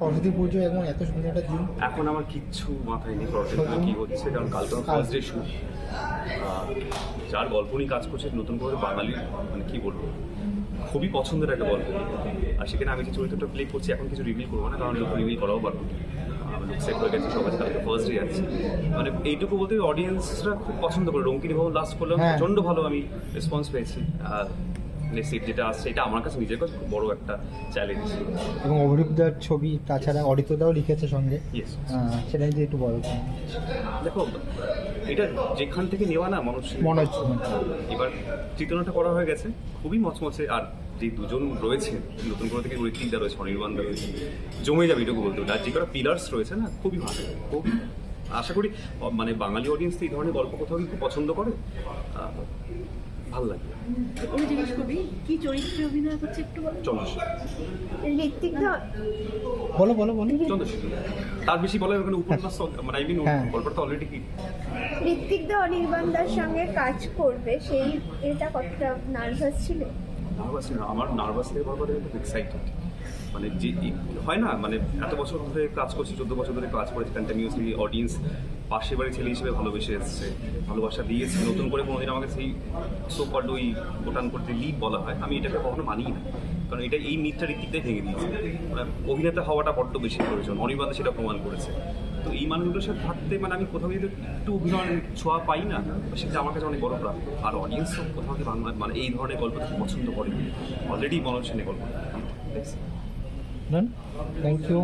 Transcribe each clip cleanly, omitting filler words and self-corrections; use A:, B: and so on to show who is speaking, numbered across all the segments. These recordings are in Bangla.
A: সরস্বতী পুজো এবং এত সুন্দর একটা দিন।
B: এখন আমার কিচ্ছু মাথায় নেই সরস্বতী পুজো কী হচ্ছে, কারণ কালকে আমার ফার্স্ট ডে শুট। যার গল্প নিয়ে কাজ করছে নতুন করে বাঙালির মানে কী বলবো, খুবই পছন্দের একটা গল্প। আর সেখানে আমি যে চরিত্রটা প্লে করছি এখন কিছু রিভিল করবো না, কারণ লোক রিভিল করাও পারবো। সেট হয়ে গেছে সবাই, কালকে ফার্স্ট ডে আছে। মানে এইটুকু বলতে অডিয়েন্সরা খুব পছন্দ করে। রঙ্কিনী ভবন লাস্ট করলাম, প্রচণ্ড ভালো আমি রেসপন্স পেয়েছি। আর সেট যেটা আসছে এটা আমার কাছে নিজের কাছে খুব বড় একটা চ্যালেঞ্জ।
A: এবং অভিরূপদার ছবি, তাছাড়া অরিত্রদাও লিখেছে সঙ্গে, সেটা যদি একটু বলো।
B: দেখো, এটা যেখান থেকে নেওয়া না মনে হচ্ছে এবার চিত্রনাটা করা হয়ে গেছে, খুবই মচমচে। আর যে দুজন রয়েছে নতুন করে থেকে, ঋত্বিকদা রয়েছে, অনির্বাণদা রয়েছে, জমে যাবে এটুকু বলতে। আর যে কটা পিলার্স রয়েছে না, খুবই ভালো। খুব আশা করি মানে বাঙালি অডিয়েন্স এই ধরনের গল্প কোথাও খুব পছন্দ করে, ভালো লাগে।
C: আমি জিজ্ঞেস করি কি চরিত্রে অভিনয় করছে একটু বলো।
B: চন্দ্রশেখর।
C: ঋত্বিকদা
A: বলো।
B: চন্দ্রশেখর তার বেশি বলার ওখানে উপন্যাস, মানে আই মিন গল্পটা অলরেডি কি।
C: ঋত্বিকদা অনির্বাণদার সঙ্গে কাজ করবে, সেই এটা কতটা নার্ভাস ছিল?
B: নার্ভাস না, আমার নার্ভাস থেকে বড় কথা খুব এক্সাইটেড। মানে যে হয় না, মানে এত বছর ধরে কাজ করছি, 14 বছর ধরে কাজ করেছি কন্টিনিউসলি। অডিয়েন্স পাশের বাড়ির ছেলে হিসেবে ভালোবেসে এসছে, ভালোবাসা দিয়েছে। নতুন করে কোনোদিন আমাকে সেই সোকল্ড ওই গোটান করতে লিড বলা হয়, আমি এটাকে কখনো মানি না। কারণ এটা এই মিথটা ঋত্বিকটাই ভেঙে দিয়েছে। মানে অভিনেতা হওয়াটা বড্ড বেশি প্রয়োজন, অনির্বাণে সেটা প্রমাণ করেছে। তো এই মানুষগুলোর সাথে থাকতে মানে আমি কোথাও যদি একটু অভিনয়ের ছোঁয়া পাই না, সেটা আমার কাছে অনেক বড় প্রাপ্য। আর অডিয়েন্সও কোথাও কি বাংলা মানে এই ধরনের গল্প পছন্দ করে, অলরেডি মানুষ এনে গল্প।
A: Thank you.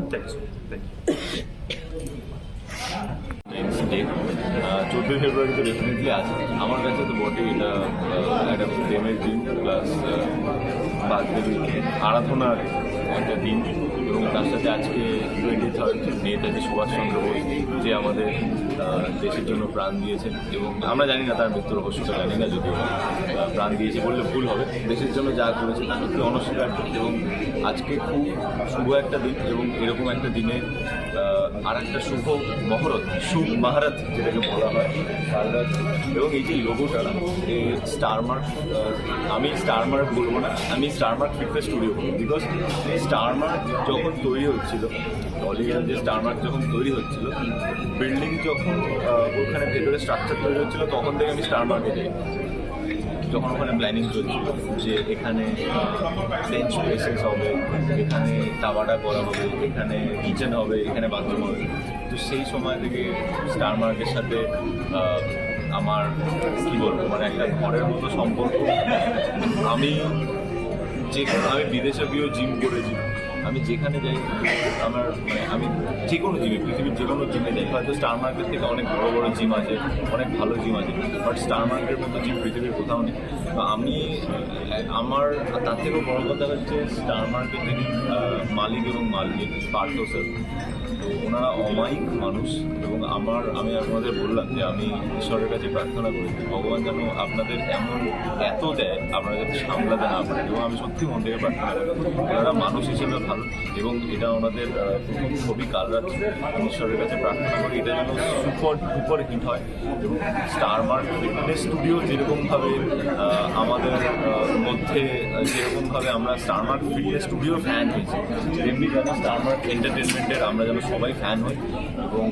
D: 14 ফেব্রুয়ারি তো ডেফিনেটলি আছে আমার কাছে, তো বটে। এটা একটা প্রেমের দিন, প্লাস বাগদেবী আরাধনার একটা দিন। এবং তার সাথে আজকে 23rd নেতাজি সুভাষচন্দ্র বোস, যে আমাদের দেশের জন্য প্রাণ দিয়েছেন। এবং আমরা জানি না তার মৃত্যুর রহস্যটা, জানি না, যদিও প্রাণ দিয়েছে বললে ভুল হবে। দেশের জন্য যা করেছে তার একটু অনস্বীকার্য। এবং আজকে খুব শুভ একটা দিন, এবং এরকম একটা দিনে আর একটা শুভ মহরত, শুভ মাহারত যেটাকে বলা হয়, এবং এই যে লোগোটা, এই স্টারমার্ক, আমি স্টারমার্ক বলবো না, আমি স্টারমার্ক ফিটনেস স্টুডিও বলবো। বিকজ স্টারমার্ক যখন তৈরি হচ্ছিল, টলিগঞ্জ যে স্টারমার্ক যখন তৈরি হচ্ছিল, বিল্ডিং যখন ওখানে ভেতরে স্ট্রাকচার তৈরি হচ্ছিল, তখন থেকে আমি স্টারমার্কে যাই। যখন ওখানে প্ল্যানিং চলছিল যে এখানে বেঞ্চ প্লেসেস হবে, এখানে টাওয়াটা করা হবে, এখানে কিচেন হবে, এখানে বাথরুম হবে, তো সেই সময় থেকে স্টারমার্কের সাথে আমার কী বলবো, মানে একটা ঘরের মতো সম্পর্ক। আমি বিদেশে গিয়েও জিম করেছি, আমি যেখানে যাই আমার মানে আমি যে কোনো জিমে, পৃথিবীর যে কোনো জিমে যাই, হয়তো স্টার মার্কেট থেকে অনেক বড় বড় জিম আছে, অনেক ভালো জিম আছে, বাট স্টার মার্কেটের মতো জিম পৃথিবীর কোথাও নেই। তো আমি আমার তার থেকেও বড় কথা হচ্ছে স্টার মার্কেটের মালিক এবং মালিক পার্থ স্যার। তো ওনারা অমায়িক মানুষ, এবং আমি আপনাদের বললাম যে আমি ঈশ্বরের কাছে প্রার্থনা করি ভগবান যেন আপনাদের এত দেয়, আপনারা যাতে সামলাতে না পারেন। এবং আমি সত্যি মন থেকে প্রার্থনা করি, ওনারা মানুষ হিসেবে ভালো। এবং এটা ওনাদের প্রথম ছবি কালরাত্রি, ঈশ্বরের কাছে প্রার্থনা করি এটা যেন সুপার হিট হয়। এবং স্টারমার্ক ফিটনেস স্টুডিও যেরকমভাবে আমাদের মধ্যে, যেরকমভাবে আমরা স্টারমার্ক ফিটনেস স্টুডিও ফ্যান হয়েছি, তেমনি যেন স্টারমার্ক এন্টারটেনমেন্টের আমরা যেন সবাই ফ্যান হই। এবং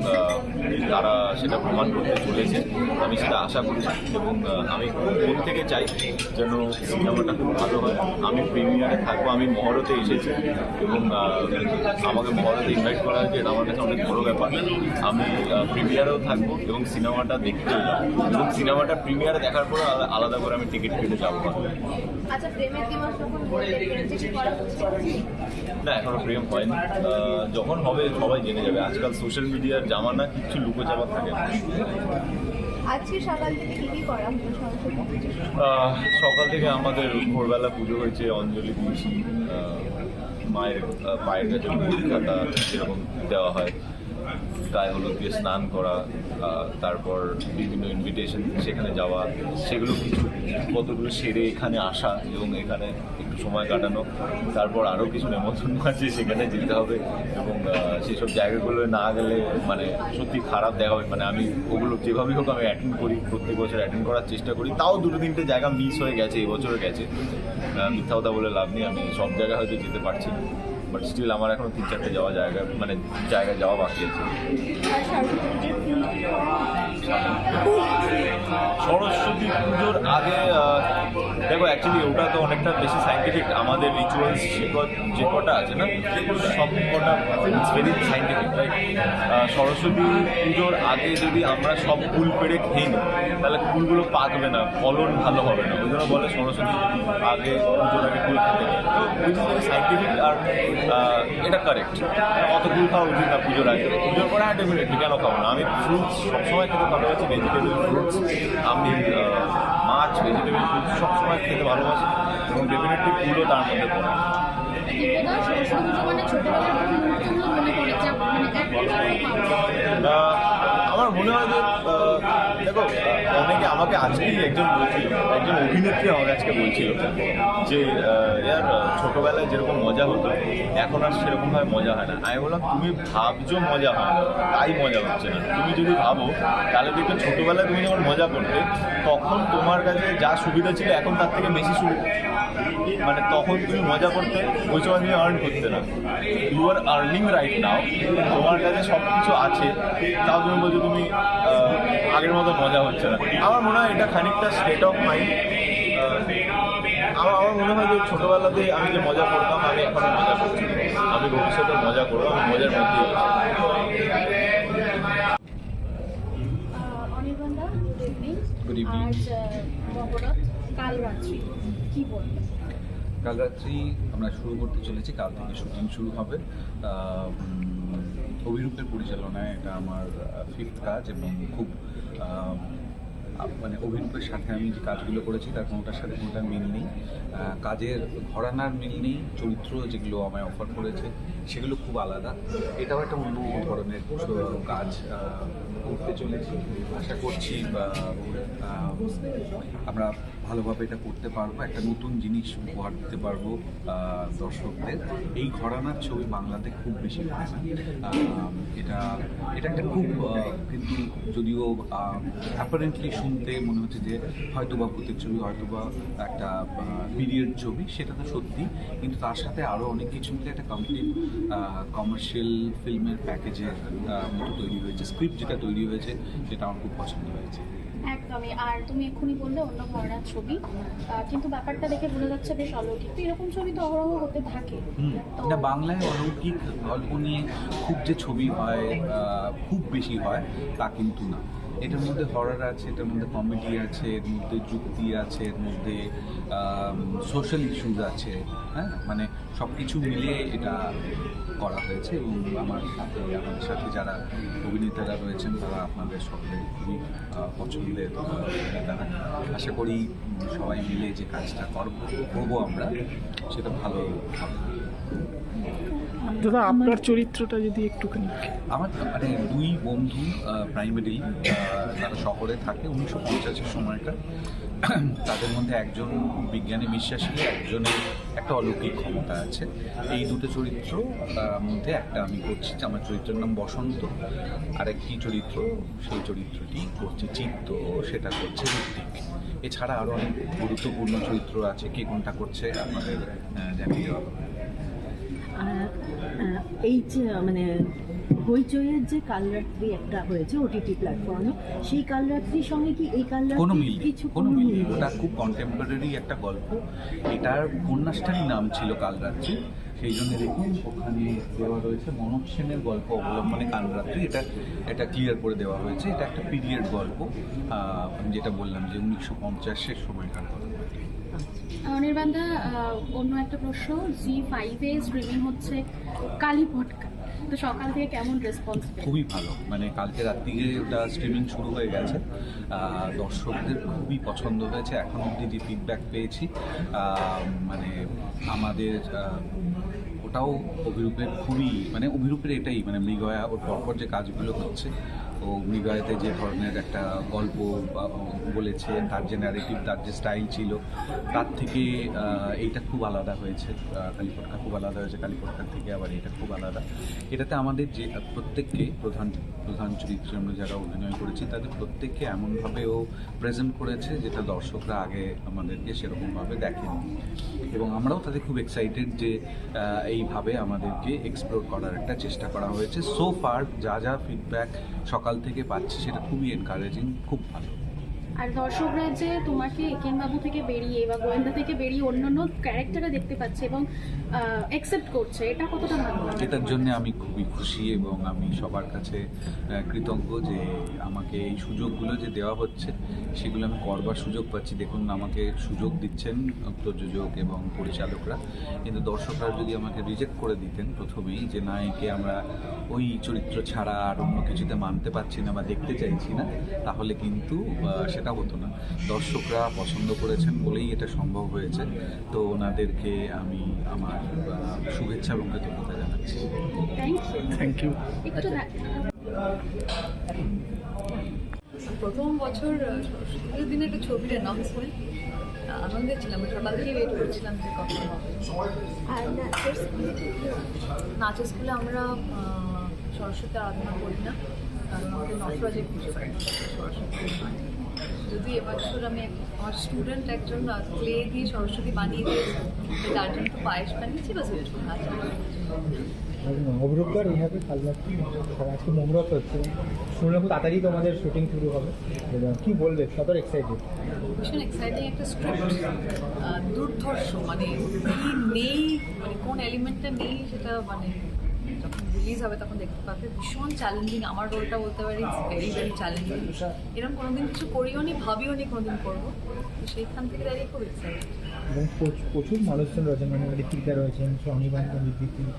D: তারা সেটা প্রমাণ করতে চলেছে, আমি সেটা আশা করছি। এবং আমি মন থেকে চাই যেন সিনেমাটা খুব ভালো হয়। আমি প্রিমিয়ারে থাকবো, আমি মহরতে এসেছি, এবং আমাকে মহরতে ইনভাইট করা হয়েছে, এটা আমার কাছে অনেক বড়ো ব্যাপার। আমি প্রিমিয়ারেও থাকবো এবং সিনেমাটা দেখতেও যাবো, এবং সিনেমাটা প্রিমিয়ারে দেখার পরে আলাদা করে আমি টিকিট কেটে যাবো। না, এখনো প্রেম হয়নি, যখন হবে সবাই জেনে যাবে। আজকাল সোশ্যাল মিডিয়ার জামানা, কিচ্ছু লুকো চাপা থাকে না।
C: আজকে সকাল থেকে কি কি করা হলো?
D: সকাল থেকে আমাদের ভোরবেলা পুজো হয়েছে, অঞ্জলি দিয়েছি, মায়ের পায়ের কাছে খাতা যেরকম দেওয়া হয়, গায়ে হলুদ দিয়ে স্নান করা, তারপর বিভিন্ন ইনভিটেশন সেখানে যাওয়া, সেগুলো কিছু কতগুলো সেরে এখানে আসা এবং এখানে একটু সময় কাটানো। তারপর আরও কিছু নেমন্তন্ন আছে, সেখানে যেতে হবে, এবং সেসব জায়গাগুলো না গেলে মানে সত্যি খারাপ দেখা হবে। মানে আমি ওগুলো যেভাবেই হোক আমি অ্যাটেন্ড করি, প্রত্যেক বছর অ্যাটেন্ড করার চেষ্টা করি। তাও 2-3টে জায়গা মিস হয়ে গেছে, এবছরে গেছে, মিথ্যা কথা বলে লাভ নেই, আমি সব জায়গায় হয়তো যেতে পারছি না। বাট স্টিল আমার এখনো 3-4টে জায়গায় যাওয়া বাকি আছে।
C: আর সরস্বতী
D: সরস্বতী পুজোর আগে দেখো অ্যাকচুয়ালি ওটা তো অনেকটা বেশি সাইন্টিফিক, আমাদের রিচুয়ালস যে কটা আছে না সব কটা it's very scientific, right? Saraswati পুজোর আগে যদি আমরা সব ফুল পেড়ে খেয়ে নিই তাহলে ফুলগুলো পাকবে না, ফলন ভালো হবে না, ওই জন্য বলে সরস্বতী আগে পুজোর আগে ফুল খেতে নেই। তো ইটস ভেরি সাইন্টিফিক আর এটা কারেক্ট। অত ফুল খাওয়া উচিত না পুজোর আগে। পুজোর পরে ডেফিনেটলি কেন খাবো না? আমি ফ্রুটস সবসময় খেতে ভালোবাসি, ভেজিটেবল ফ্রুটস, আমি মাছ, ভেজিটেবল ফ্রুটস সবসময় খেতে ভালোবাসি এবং ডেফিনেটলি ফুলও তার মধ্যে পড়ে। আমার মনে হয় যে দেখো অনেকে আমাকে আজকেই একজন অভিনেত্রী আমাকে আজকে বলছিল যে ইয়ার ছোটোবেলায় যেরকম মজা হতো এখন আর সেরকমভাবে মজা হয় না। আমি বললাম তুমি ভাবছো মজা হয় না, তাই মজা হচ্ছে না। তুমি যদি ভাবো তাহলে দেখবে ছোটোবেলায় তুমি যখন মজা করতে তখন তোমার কাছে যা সুবিধা ছিল এখন তার থেকে বেশি সুবিধা, মানে তখন তুমি মজা করতে ওই সময় তুমি আর্ন করতে না। You are earning right now, তোমার কাছে সব কিছু আছে, তাও তুমি বলছো তুমি আগের মতো মজা হচ্ছে না। আমার মনে হয় এটা খানিকটা স্টেট অফ মাইন্ড। আমার মনে হয় যে ছোটোবেলাতে আমি যে মজা করতাম আমি এখনো মজা করছি, আমি ভবিষ্যতে মজা করবো, আমি মজার মধ্যেই আছি।
E: অনির্বাণদা,
F: গুড ইভিনিং।
E: আজ নবরাত, কাল রাত্রি কি বলবেন?
F: কাল রাত্রি আমরা শুরু করতে চলেছি, কাল থেকে শুটিং শুরু হবে। অভিরূপের পরিচালনায় এটা আমার 5th কাজ এবং খুব মানে অভিরূপের সাথে আমি যে কাজগুলো করেছি তার কোনোটার সাথে কোনোটার মিল নেই, কাজের ঘরানার মিল নেই, চরিত্র যেগুলো আমায় অফার করেছে সেগুলো খুব আলাদা। এটাও একটা অন্য ধরনের কাজ করতে চলেছি। আশা করছি আমরা ভালোভাবে এটা করতে পারবো, একটা নতুন জিনিস উপহার দিতে পারবো দর্শকদের। এই ঘরানার ছবি বাংলাতে খুব বেশি হয় না। এটা একটা খুব কিন্তু যদিও অ্যাপারেন্টলি শুনতে মনে হচ্ছে যে হয়তোবা ভূতের ছবি, হয়তোবা একটা পিরিয়ড ছবি, সেটা তো সত্যি, কিন্তু তার সাথে আরও অনেক কিছু মিলে একটা কমপ্লিট কমার্শিয়াল ফিল্মের প্যাকেজের মতো তৈরি হয়েছে। স্ক্রিপ্ট যেটা তৈরি হয়েছে সেটা আমার খুব পছন্দ হয়েছে।
E: একদমই। আর তুমি এক্ষুনি বললে অন্য ঘরানার ছবি, কিন্তু ব্যাপারটা দেখে বোঝা যাচ্ছে বেশ অলৌকিক। তো এরকম ছবি তো অহরহ হতে থাকে।
F: না, বাংলায় অলৌকিক গল্প নিয়ে খুব যে ছবি হয় খুব বেশি হয় তা কিন্তু না। এটার মধ্যে হরর আছে, এটার মধ্যে কমেডি আছে, এর মধ্যে যুক্তি আছে, এর মধ্যে সোশ্যাল ইস্যুজ আছে, হ্যাঁ, মানে সব কিছু মিলিয়ে এটা করা হয়েছে। এবং আমাদের সাথে যারা অভিনেতারা রয়েছেন তারা আপনাদের সকলের খুবই পছন্দের অভিনেতারা। আশা করি সবাই মিলে যে কাজটা করবো আমরা সেটা ভালো হবে।
G: দাদা, আপনার চরিত্রটা যদি একটুখানি।
F: আমার মানে দুই বন্ধু প্রাইমারি, তারা শহরে থাকে 1950-এর সময়টা। তাদের মধ্যে একজন বিজ্ঞানে বিশ্বাসী, একজনের একটা অলৌকিক ক্ষমতা আছে। এই দুটো চরিত্র মধ্যে একটা আমি করছি, আমার চরিত্রের নাম বসন্ত। আরেকটি চরিত্র, সেই চরিত্রটি করছে চিত্ত, সেটা করছে ঋত্বিক। এছাড়া আরও অনেক গুরুত্বপূর্ণ চরিত্র আছে, কে কোনটা করছে আপনাদের জানিয়ে দেওয়া হবে।
H: এই যে মানে হইচইয়ের যে কালরাত্রি একটা হয়েছে ওটিটি প্ল্যাটফর্মে, সেই কালরাত্রির সঙ্গে কি এই কালরাত্রি
F: কোনো মিল নেই,
H: কিছু
F: কোনো মিল নেই। ওটা খুব কন্টেম্পোরারি একটা গল্প। এটার উপন্যাসটারই নাম ছিল কালরাত্রি, সেই জন্য দেখুন ওখানে দেওয়া রয়েছে মনোজ সেনের গল্প অবলম্বনে কালরাত্রি। এটা ক্লিয়ার করে দেওয়া হয়েছে। এটা একটা পিরিয়ড গল্প, আমি যেটা বললাম যে 1950-এর সময়কার গল্প।
E: অনির্বাণদা, অন্য একটা প্রশ্ন, জি5-এ স্ট্রিমিং হচ্ছে কালী পটকা, তো সকাল থেকে কেমন রেসপন্স?
F: খুবই ভালো, মানে কালকে রাত্রিরে ওটা স্ট্রিমিং শুরু হয়ে গেছে, দর্শকদের খুবই পছন্দ হয়েছে। এখন অবধি যে ফিডব্যাক পেয়েছি, মানে আমাদের ওটাও অভিরূপের খুবই, মানে অভিরূপের এটাই মানে মৃগয়া ওর পরপর যে কাজগুলো হচ্ছে, ও মৃগয়াতে যে ধরনের একটা গল্প বলেছে, তার যে ন্যারেটিভ, তার যে স্টাইল ছিল, তার থেকে এইটা খুব আলাদা হয়েছে। কালীপটকা খুব আলাদা হয়েছে কালীপটকার থেকে, আবার এটা খুব আলাদা। এটাতে আমাদের যে প্রত্যেককে প্রধান চরিত্রে আমরা যারা অভিনয় করেছি তাদের প্রত্যেককে এমনভাবে ও প্রেজেন্ট করেছে যেটা দর্শকরা আগে আমাদেরকে সেরকমভাবে দেখেনি। এবং আমরাও তাদের খুব এক্সাইটেড যে এইভাবে আমাদেরকে এক্সপ্লোর করার একটা চেষ্টা করা হয়েছে। সো ফার যা যা ফিডব্যাক সকাল থেকে পাচ্ছি সেটা খুবই এনকারেজিং, খুব ভালো।
E: আর দর্শকরা যে তোমাকে একেনবাবু থেকে বেরিয়ে বা গোয়েন্দা থেকে বেরিয়ে অন্যান্য ক্যারেক্টারে দেখতে পাচ্ছে এবং অ্যাকসেপ্ট করছে, এটা কতটা ভালো লাগে?
F: এটার জন্য আমি খুবই খুশি এবং আমি সবার কাছে কৃতজ্ঞ যে আমাকে এই সুযোগগুলো যে দেওয়া হচ্ছে সেগুলো আমি করবার সুযোগ পাচ্ছি। দেখুন, আমাকে সুযোগ দিচ্ছেন প্রযোজক এবং পরিচালকরা, কিন্তু দর্শকরা যদি আমাকে রিজেক্ট করে দিতেন প্রথমেই যে না, একে আমরা ওই চরিত্র ছাড়া আর অন্য কিছুতে মানতে পারছি না বা দেখতে চাইছি না, তাহলে কিন্তু সেটা হতো না। দর্শকরা পছন্দ করেছেন বলেই এটা সম্ভব হয়েছে। তো ওনাদেরকে আমি আমার শুভেচ্ছা এবং কৃতজ্ঞতা জানাচ্ছি।
G: Thank you.
E: একটু
I: প্রথম বছর সরস্বতীর দিনে একটা ছবির অ্যানাউন্সমেন্ট আনন্দে ছিলাম, সকাল থেকে ওয়েট করছিলাম যে কখন হবে।
C: আর
I: নাচের স্কুলে আমরা সরস্বতী আরাধনা করি না, কারণ আমাদের নটরাজের পুজো হয়, সরস্বতী নয়। যদি এবছর আমি আমার স্টুডেন্ট একজন ক্লে দিয়ে সরস্বতী বানিয়ে দিয়েছে, তার জন্য একটু পায়েস বানিয়েছি, বাস নাচ।
A: অভিরূপদার এইভাবে কালরাত্রি আজকে মুহূর্ত হচ্ছে, শুনলে খুব তাড়াতাড়ি তোমাদের শুটিং শুরু হবে, কি বলবে? কত এক্সাইটেড?
I: ভীষণ এক্সাইটিং একটা স্ক্রিপ্ট, দুর্ধর্ষ, মানে নেই, মানে কোন এলিমেন্টটা নেই সেটা মানে যখন রিলিজ হবে তখন দেখতে পাবে। ভীষণ চ্যালেঞ্জিং, আমার রোলটা বলতে পারি ভেরি ভেরি চ্যালেঞ্জিং। এরকম কোনোদিন কিছু করিও নি, ভাবিও নি কোনোদিন করবো, তো সেইখান থেকে দাঁড়িয়ে খুব এক্সাইটেড।
A: এবং প্রচুর মানুষজন রয়েছেন, মানে ঋতিকা রয়েছেন, অনির্বাণ, বিদ্যুৎ,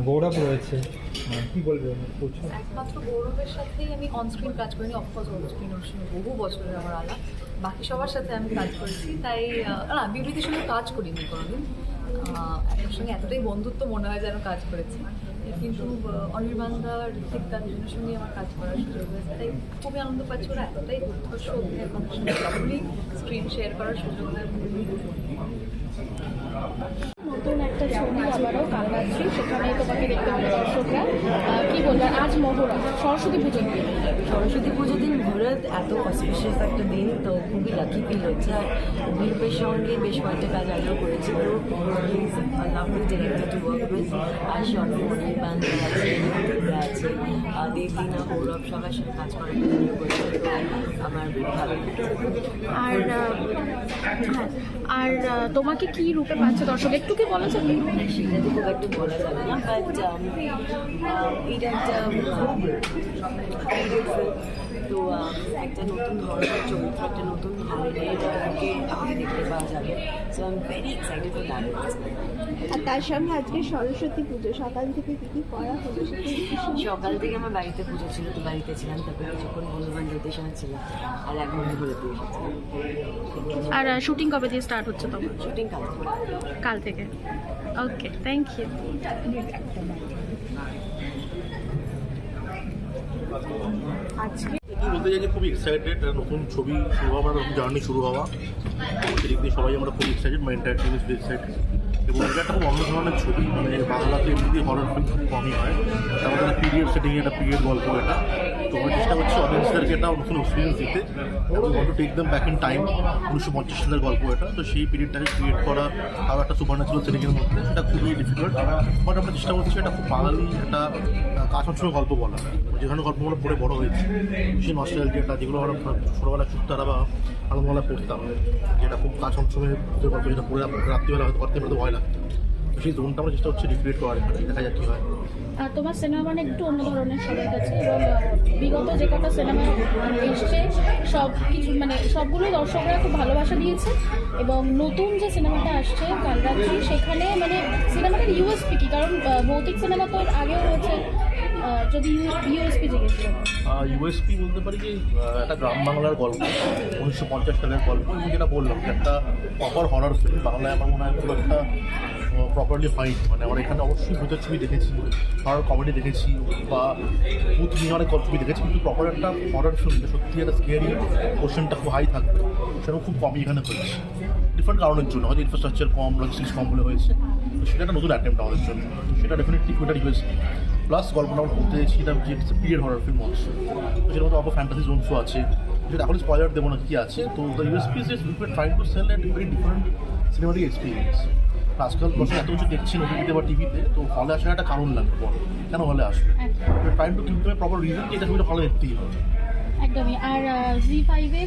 A: গৌরব রয়েছে, কী বলবে? প্রচুর।
I: একমাত্র গৌরবের সাথেই আমি অনস্ক্রিন কাজ করিনি, অফকোর্স অনস্ক্রিন ওর সঙ্গে বহু বছরের আমার আলাপ, বাকি সবার সাথে আমি কাজ করেছি। তাই না, বিবৃতির সঙ্গে কাজ করিনি কোনোদিন, এর সঙ্গে এতটাই বন্ধুত্ব মনে হয় যেন কাজ করেছি। কিন্তু অনির্বাণদা, ঋতিকদা দুজনের সঙ্গেই আমার কাজ করার সুযোগ হয়েছে, তাই খুবই আনন্দ পাচ্ছি। ওরা এতটাই দুর্ধর্ষ অভিনয় করার সঙ্গে যখনই স্ক্রিন শেয়ার করার সুযোগ হয়।
E: নতুন একটা ছবি আবারও কালরাত্রি, সেখানে তোমাকে দেখতে পাবে দর্শকরা। কি বলবে আজ মহড়া সরস্বতী পুজোর দিন?
H: সরস্বতী পুজোর দিন ভোরে এত অসপিশিয়াস একটা দিন, তো খুবই লাকি ফিল হচ্ছে। আর অভিরূপের সঙ্গে বেশ কয়েকটা কাজ আগেও করেছিল, lovely director to work with. আর স্বর্ণ বান্ধব আছে, আছে দেবলীনা, গৌরব, সবার সাথে কাজ করার সুযোগ হয়েছে, তো আমার ভালো লাগছে।
E: আর তোমাকে কি রূপে পাচ্ছে দর্শক, একটু কি বলা যাবে?
H: সেটা তো খুব একটা বলা যাবে না, বাট এটা একটা তো একটা নতুন ধরনের চরিত্র, একটা নতুন ধরনের আমাকে দেখতে পাওয়া যাবে। So I am very excited for that.
C: আর তার সঙ্গে আজকে সরস্বতী পুজো, সকাল থেকে কী কী করা হলো?
H: সকাল থেকে আমার বাড়িতে পুজো ছিল, তো বাড়িতে ছিলাম, তারপরে কিছুক্ষণ বন্ধু বান্ধবদের সঙ্গে ছিলাম, আর এক বন্ধু ঘুরেতে এসেছিলাম।
E: আর শুটিং কবে দিয়ে স্টার্ট হচ্ছে তোমার?
H: শুটিং
E: কাল থেকে। ওকে, থ্যাংক ইউ।
C: আজকে
J: বলতে চাই যে খুবই এক্সাইটেড, নতুন ছবি শুরু হওয়া, নতুন জার্নি শুরু হওয়া, সেদিক দিয়ে সবাই আমরা খুব excited, my entire team is very excited. এবং এটা একটা খুব অন্য ধরনের ছবি, মানে বাংলাতে এমনিতে হরর ফিল্ম খুব কমই হয়, তার মধ্যে পিরিয়ড সেটিং, একটা পিরিয়ড গল্প এটা। তো আমরা চেষ্টা করছি অডিয়েন্সদেরকে একটা নতুন এক্সপিরিয়েন্স দিতে, এবং want to take them back in time. 1950 সালের গল্প এটা, তো সেই পিরিয়ডটাকে ক্রিয়েট করা আরও একটা সুপারন্যাচুরাল সেটিংয়ের মধ্যে, সেটা খুবই ডিফিকাল্ট। বাট আমরা চেষ্টা করছি এটা খুব বাঙালি একটা কাছাকাছি গল্প বলা, যেখানে গল্প আমরা পড়ে বড় হয়েছি, সেই নস্টালজিয়াটা যেগুলো আমরা ছোটোবেলায় চুক্তারা বা আলমবেলায় পড়তাম, যেটা খুব কাছাকাছি গল্প, যেটা পড়ে রাত্রিবেলা হয়তো করতে পারতে ভয় লাগতো, তো সেই জোনটা আমরা চেষ্টা করছি রিক্রিয়েট করার, এখানে দেখা যাক কী হয়।
E: তোমার সিনেমা মানে একটু অন্য ধরনের সবার কাছে, এবং বিগত যে কটা সিনেমা এসছে সব কিছু মানে সবগুলোই দর্শকরা খুব ভালোবাসা দিয়েছে, এবং নতুন যে সিনেমাটা আসছে কালরাত্রি, সেখানে মানে সিনেমাটার ইউএসপি কি? কারণ ভৌতিক সিনেমা তো আগেও রয়েছে, যদি ইউএসপি জিজ্ঞেস করেন।
J: ইউএসপি বলতে পারি যে একটা গ্রাম বাংলার গল্প, 1950 সালের গল্প, এবং যেটা বললাম যে একটা প্রপার হরর ফিল্ম বাংলায় আমার মনে হয় খুব একটা প্রপারলি হয়নি। মানে আমরা এখানে অবশ্যই ভূতের ছবি দেখেছি, হরর কমেডি দেখেছি, বা ভূত নিয়ে অনেক ছবি দেখেছি, কিন্তু প্রপার একটা হরর ফিল্ম সত্যি একটা স্কেয়ারি কোশ্চেনটা খুব হাই থাকবে, সেরকম খুব কমই এখানে হয়েছে, ডিফারেন্ট কারণের জন্য, হয়তো ইনফ্রাস্ট্রাকচার কম, লজিস্টিক্স কম বলে হয়েছে, তো সেটা একটা নতুন অ্যাটেম্প্ট আমাদের জন্য, সেটা ডেফিনেটলি ওইটার ইউএসপি। প্লাস গল্পটা আমরা করতে চাইছি এটা যে পিরিয়ড হরর ফিল্ম অলসো, তো সেটার মধ্যে অল্প ফ্যান্টাসি জোনসও আছে, যেটা এখন স্পয়লার দেবো না কী আছে। তো the USP is we are trying to sell a very different cinematic experience. আজকাল বছর এত কিছু দেখছেন ওটিভিতে বা টিভিতে, তো হলে আসার একটা কারণ লাগবে বড়, কেন হলে আসবে, ট্রাইম টু কিন্তু প্রপার রিজন কি এটা ছবিটা হলে দেখতেই হবে।
E: একদমই। আর জি5-এ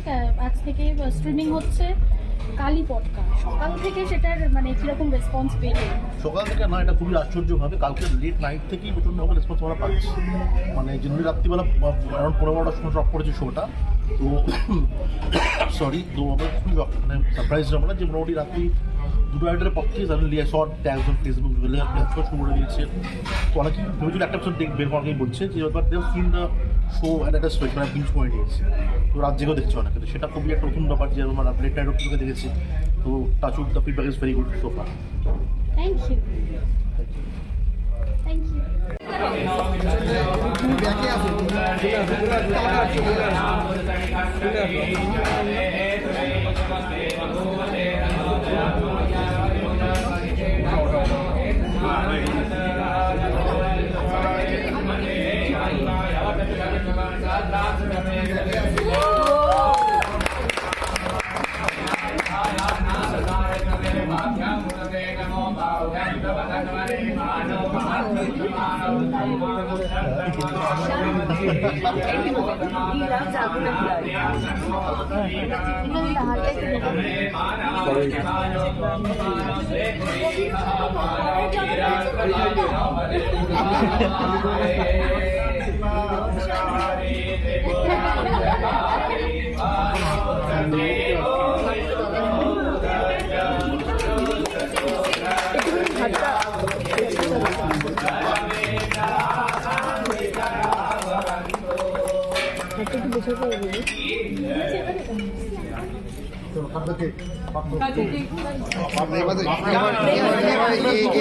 E: আজ থেকে স্ট্রিমিং হচ্ছে কালী পডকাস্ট, সকাল থেকে সেটার মানে কীরকম রেসপন্স পেলে?
J: সকাল থেকে না, এটা খুবই আশ্চর্যভাবে কালকে লেট নাইট থেকেই প্রচণ্ডভাবে রেসপন্স আমরা পাচ্ছি। মানে জেনারেলি রাত্রিবেলা অ্যারাউন্ড 11-12টার সময় ড্রপ করেছে শোটা, তো সরি, তো আমরা খুবই মানে সারপ্রাইজ আমরা যে মোটামুটি রাত্রি 2-2:30টার পর থেকে জানেন লিয়া শর্ট ট্যাগস অন ফেসবুক শুরু করে দিয়েছে। তো অনেকে ভেবেছিল একটা এপিসোড দেখবে, অনেকেই বলছে যে এবার দেও সিন দ্য শো অ্যাট একটা স্ট্রেট মানে বিঞ্জ করে নিয়েছে, তো রাত জেগেও দেখছে অনেকে, তো সেটা খুবই একটা নতুন ব্যাপার যে আমরা লেট নাইট অব্দি দেখেছি। তো touch wood the feedback is very good so far.
E: Thank you, thank you.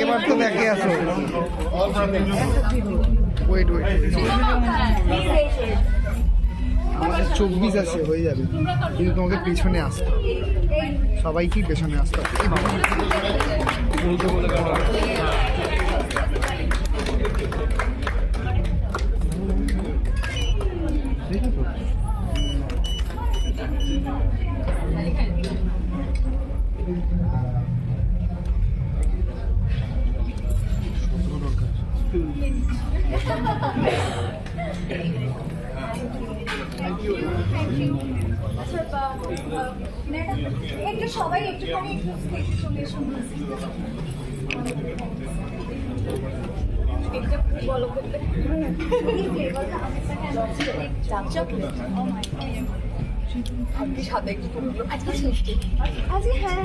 A: এবার তো দেখে আসো, ওয়েট আমাদের 24 আছে, হয়ে যাবে, কিন্তু তোমাকে পিছনে আসতে হবে, সবাইকেই পেছনে আসতে হবে।
C: একটু সবাই একটুখানি চলে এসুন। এটা বলো করতে আজকে সাথে একটু আজকে হ্যাঁ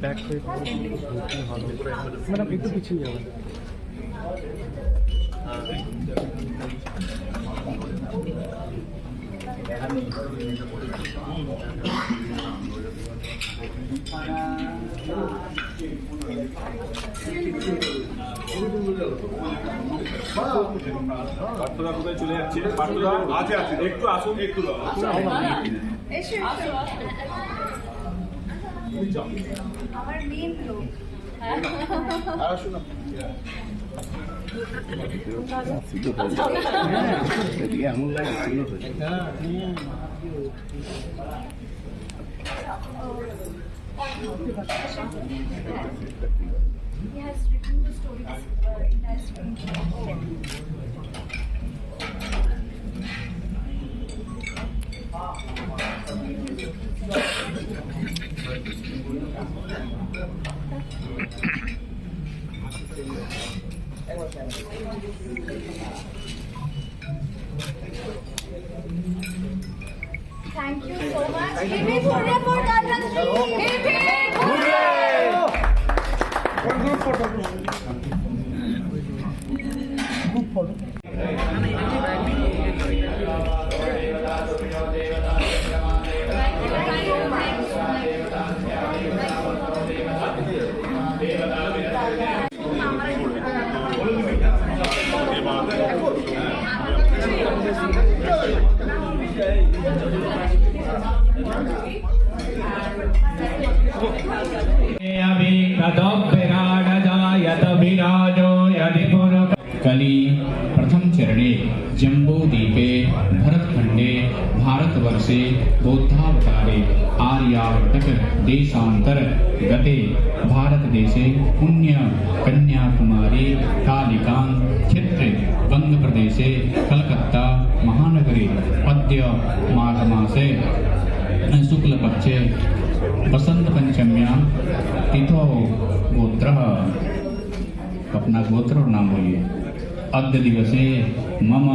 A: ব্যাক করে ম্যাডাম একটু পিছিয়ে যাবেন।
B: পার্থরা কোথায় চলে যাচ্ছে? পার্থরা আছে একটু আসুন, একটু
C: আমার মেন লোক
J: এমন লাগে
C: He has written the stories in his Thank you so much. Give me for Kalrasri. Give me
A: Group photo.
K: तदोभिराडजायत विराजो यदि पुरुष कली प्रथम चरणे जम्बूद्वीपे भरतखंडे भारतवर्षे बौद्धावतारे आर्यावर्तक देशांतर गते भारतदेशे पुण्य कन्याकुमारी कालिकां क्षेत्रे बंगप्रदेशे कलकत्ता महानगरे अद्य माघमासे शुक्लपक्षे वसंतपंचम्यां तिथौ गोत्रः अपना गोत्र और नाम बोलिए। अद्य दिवसे मम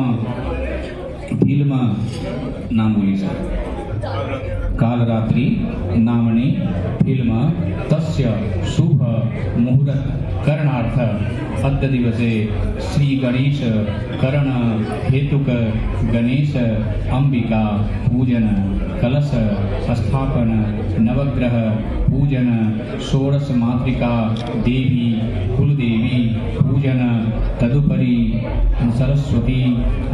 K: फिल्म नाम बोलिए सर। कालरात्रि नामनी फिल्म तस्य शुभ मुहूर्त करणार्थ अद्य दिवसे श्री गणेश करण हेतुक गणेश अंबिका पूजन कलश स्थापन नवग्रह पूजन षोडश मातृका देवी कुलदेवी पूजन तदुपरि सरस्वती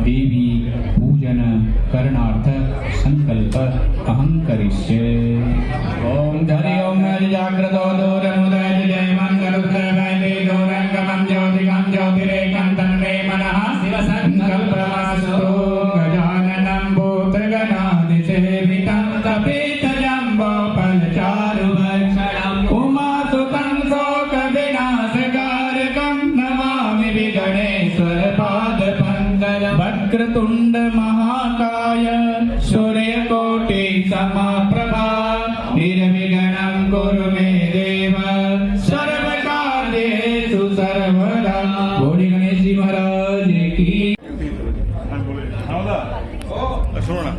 K: देवी पूजन करणार्थ संकल्प अहं करिष्ये। ओम हरि ओम जाग्रतो दूरमुदय जय मंगलुद्रवैदे दूरंगमं ज्योतिकं ज्योतिरेकं तन्मे मनः शिवसंकल्पमस्तु। गजाननं भूतगणाधिसेवितं तपेतजम्बोफलचारुभक्षणम् उमासुतं शोकविनाशकारकं नमामि विघ्नेश्वरपादपङ्कजम्। वक्रतुण्ड महाकाय सूर्यकोटि समप्रभा निर्विघ्नं कुरु मे देव सर्वकार्येषु सर्वदा। गौरी गणेश जी महाराज की।
J: শোনো না